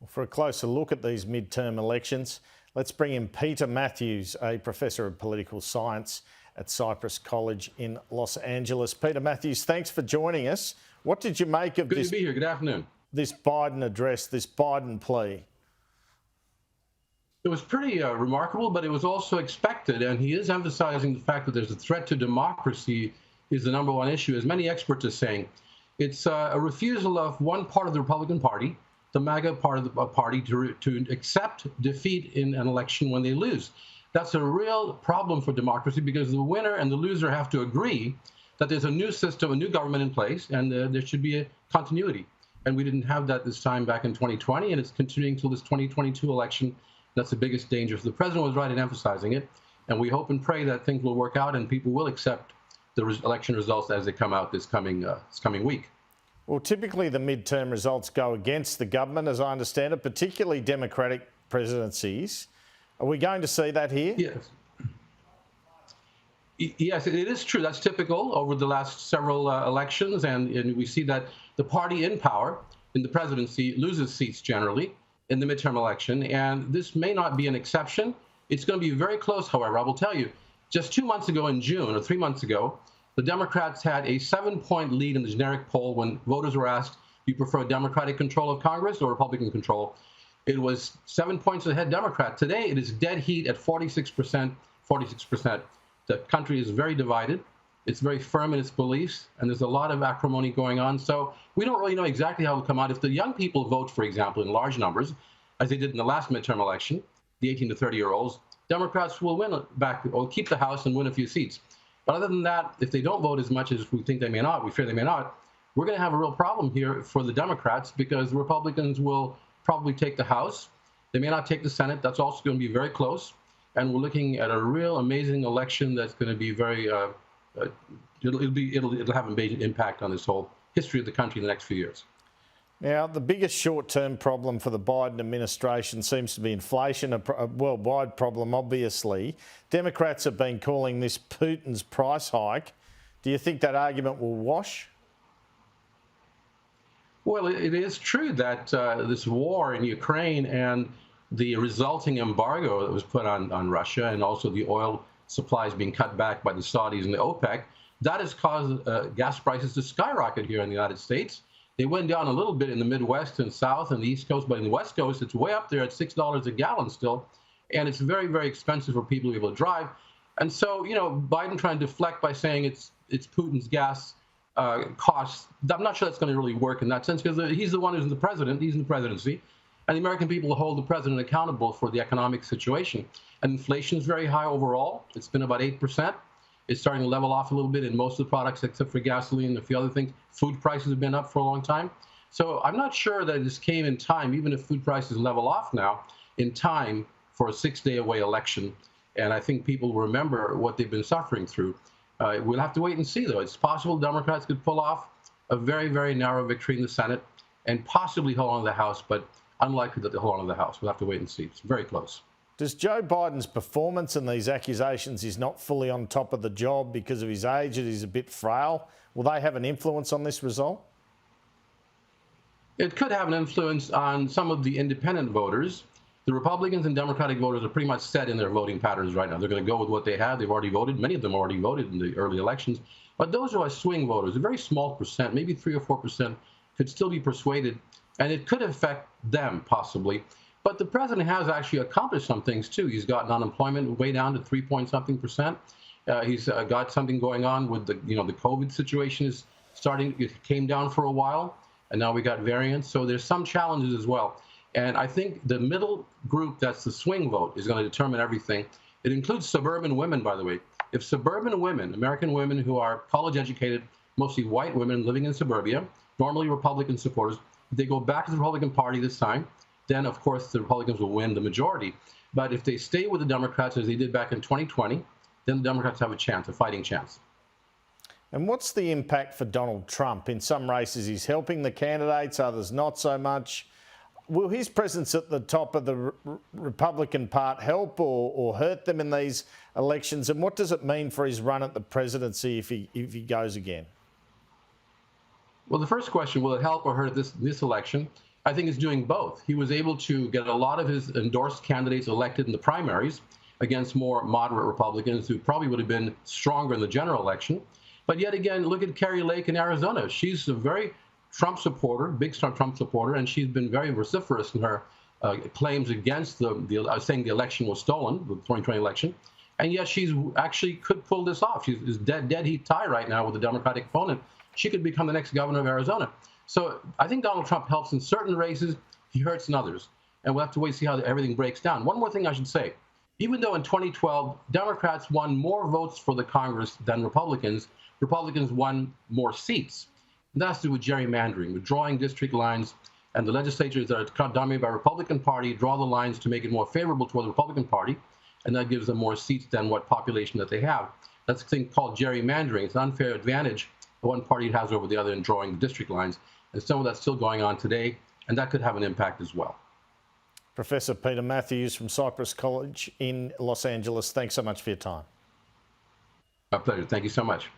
For a closer look at these midterm elections, let's bring in Peter Mathews, a professor of political science at Cypress College in Los Angeles. Peter Mathews, thanks for joining us. What did you make of Good to be here. Good afternoon. This Biden address, this Biden plea? It was pretty remarkable, but it was also expected, and he is emphasizing the fact that there's a threat to democracy is the number one issue. As many experts are saying, it's a refusal of one part of the Republican Party, the MAGA part of the party, to accept defeat in an election when they lose. That's a real problem for democracy because the winner and the loser have to agree that there's a new system, a new government in place, and there should be a continuity. And we didn't have that this time back in 2020, and it's continuing till this 2022 election. That's the biggest danger. So the president was right in emphasizing it, and we hope and pray that things will work out and people will accept the election results as they come out this coming week. Well, typically the midterm results go against the government, as I understand it, particularly Democratic presidencies. Are we going to see that here? Yes. Yes, it is true. That's typical over the last several elections, and we see that the party in power in the presidency loses seats generally in the midterm election, and this may not be an exception. It's going to be very close, however. I will tell you, just 2 months ago in June, or 3 months ago, the Democrats had a 7-point lead in the generic poll when voters were asked, do you prefer Democratic control of Congress or Republican control? It was 7 points ahead Democrat. Today, it is dead heat at 46%, 46%. The country is very divided. It's very firm in its beliefs, and there's a lot of acrimony going on. So we don't really know exactly how it will come out. If the young people vote, for example, in large numbers, as they did in the last midterm election, the 18 to 30-year-olds, Democrats will win back or keep the House and win a few seats. But other than that, if they don't vote as much as we think they may not, we fear they may not, we're going to have a real problem here for the Democrats because the Republicans will probably take the House. They may not take the Senate. That's also going to be very close. And we're looking at a real amazing election that's going to be very, it'll have a major impact on this whole history of the country in the next few years. Now, the biggest short-term problem for the Biden administration seems to be inflation, a worldwide problem, obviously. Democrats have been calling this Putin's price hike. Do you think that argument will wash? Well, it is true that this war in Ukraine and the resulting embargo that was put on Russia and also the oil supplies being cut back by the Saudis and the OPEC, that has caused gas prices to skyrocket here in the United States. They went down a little bit in the Midwest and South and the East Coast, but in the West Coast, it's way up there at $6 a gallon still. And it's very, very expensive for people to be able to drive. And so, Biden trying to deflect by saying it's Putin's gas costs. I'm not sure that's going to really work in that sense because he's the one who's the president. He's in the presidency. And the American people will hold the president accountable for the economic situation. And inflation is very high overall. It's been about 8%. It's starting to level off a little bit in most of the products except for gasoline and a few other things. Food prices have been up for a long time. So I'm not sure that this came in time, even if food prices level off now, in time for a 6-day-away election. And I think people will remember what they've been suffering through. We'll have to wait and see, though. It's possible Democrats could pull off a very, very narrow victory in the Senate and possibly hold on to the House, but unlikely that they'll hold on to the House. We'll have to wait and see. It's very close. Does Joe Biden's performance and these accusations he's not fully on top of the job because of his age and he's a bit frail, will they have an influence on this result? It could have an influence on some of the independent voters. The Republicans and Democratic voters are pretty much set in their voting patterns right now. They're going to go with what they have. They've already voted. Many of them already voted in the early elections. But those who are swing voters, a very small percent, maybe 3 or 4%, could still be persuaded, and it could affect them possibly. But the president has actually accomplished some things too. He's gotten unemployment way down to 3-point-something%. He's got something going on with the COVID situation is starting. It came down for a while, and now we got variants. So there's some challenges as well. And I think the middle group, that's the swing vote, is going to determine everything. It includes suburban women, by the way. If suburban women, American women who are college-educated, mostly white women living in suburbia, normally Republican supporters, if they go back to the Republican Party this time, then, of course, the Republicans will win the majority. But if they stay with the Democrats, as they did back in 2020, then the Democrats have a chance, a fighting chance. And what's the impact for Donald Trump? In some races, he's helping the candidates, others not so much. Will his presence at the top of the Republican part help or hurt them in these elections? And what does it mean for his run at the presidency if he goes again? Well, the first question, will it help or hurt this election? I think is doing both. He was able to get a lot of his endorsed candidates elected in the primaries against more moderate Republicans who probably would have been stronger in the general election. But yet again, look at Carrie Lake in Arizona. She's a very Trump supporter, big Trump supporter, and she's been very vociferous in her claims against saying the election was stolen, the 2020 election. And yet she's actually could pull this off. She's dead heat tie right now with the Democratic opponent. She could become the next governor of Arizona. So I think Donald Trump helps in certain races, he hurts in others. And we'll have to wait to see how everything breaks down. One more thing I should say. Even though in 2012, Democrats won more votes for the Congress than Republicans, Republicans won more seats. And that's to do with gerrymandering, with drawing district lines, and the legislatures that are dominated by Republican Party draw the lines to make it more favorable toward the Republican Party, and that gives them more seats than what population that they have. That's a thing called gerrymandering. It's an unfair advantage that one party has over the other in drawing the district lines. And some of that's still going on today, and that could have an impact as well. Professor Peter Mathews from Cypress College in Los Angeles, thanks so much for your time. My pleasure. Thank you so much.